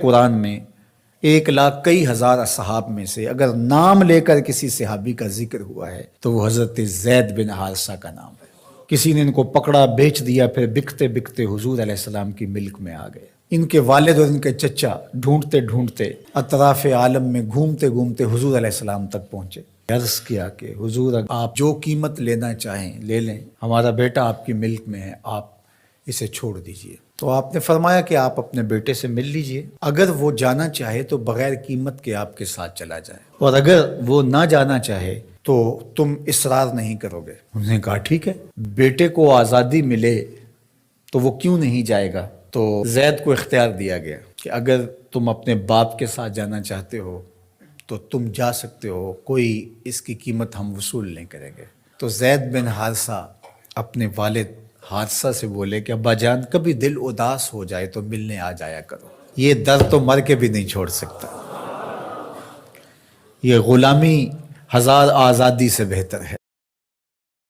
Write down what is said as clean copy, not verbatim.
قرآن میں 1,00,000 کئی ہزار اصحاب میں سے اگر نام لے کر کسی صحابی کا ذکر ہوا ہے تو وہ حضرت زید بن حارثہ کا نام ہے۔ کسی نے ان کو پکڑا، بیچ دیا، پھر بکتے بکتے حضور علیہ السلام کی ملک میں آ گئے۔ ان کے والد اور ان کے چچا ڈھونڈتے ڈھونڈتے اطراف عالم میں گھومتے گھومتے حضور علیہ السلام تک پہنچے۔ عرض کیا کہ حضور آپ جو قیمت لینا چاہیں لے لیں، ہمارا بیٹا آپ کی ملک میں ہے، آپ اسے چھوڑ دیجئے۔ تو آپ نے فرمایا کہ آپ اپنے بیٹے سے مل لیجئے، اگر وہ جانا چاہے تو بغیر قیمت کے آپ کے ساتھ چلا جائے، اور اگر وہ نہ جانا چاہے تو تم اصرار نہیں کرو گے۔ انہوں نے کہا ٹھیک ہے، بیٹے کو آزادی ملے تو وہ کیوں نہیں جائے گا؟ تو زید کو اختیار دیا گیا کہ اگر تم اپنے باپ کے ساتھ جانا چاہتے ہو تو تم جا سکتے ہو، کوئی اس کی قیمت ہم وصول نہیں کریں گے۔ تو زید بن حارثہ اپنے والد حارثہ سے بولے کہ ابا جان کبھی دل اداس ہو جائے تو ملنے آ جایا کرو، یہ در تو مر کے بھی نہیں چھوڑ سکتا، یہ غلامی 1000 آزادی سے بہتر ہے۔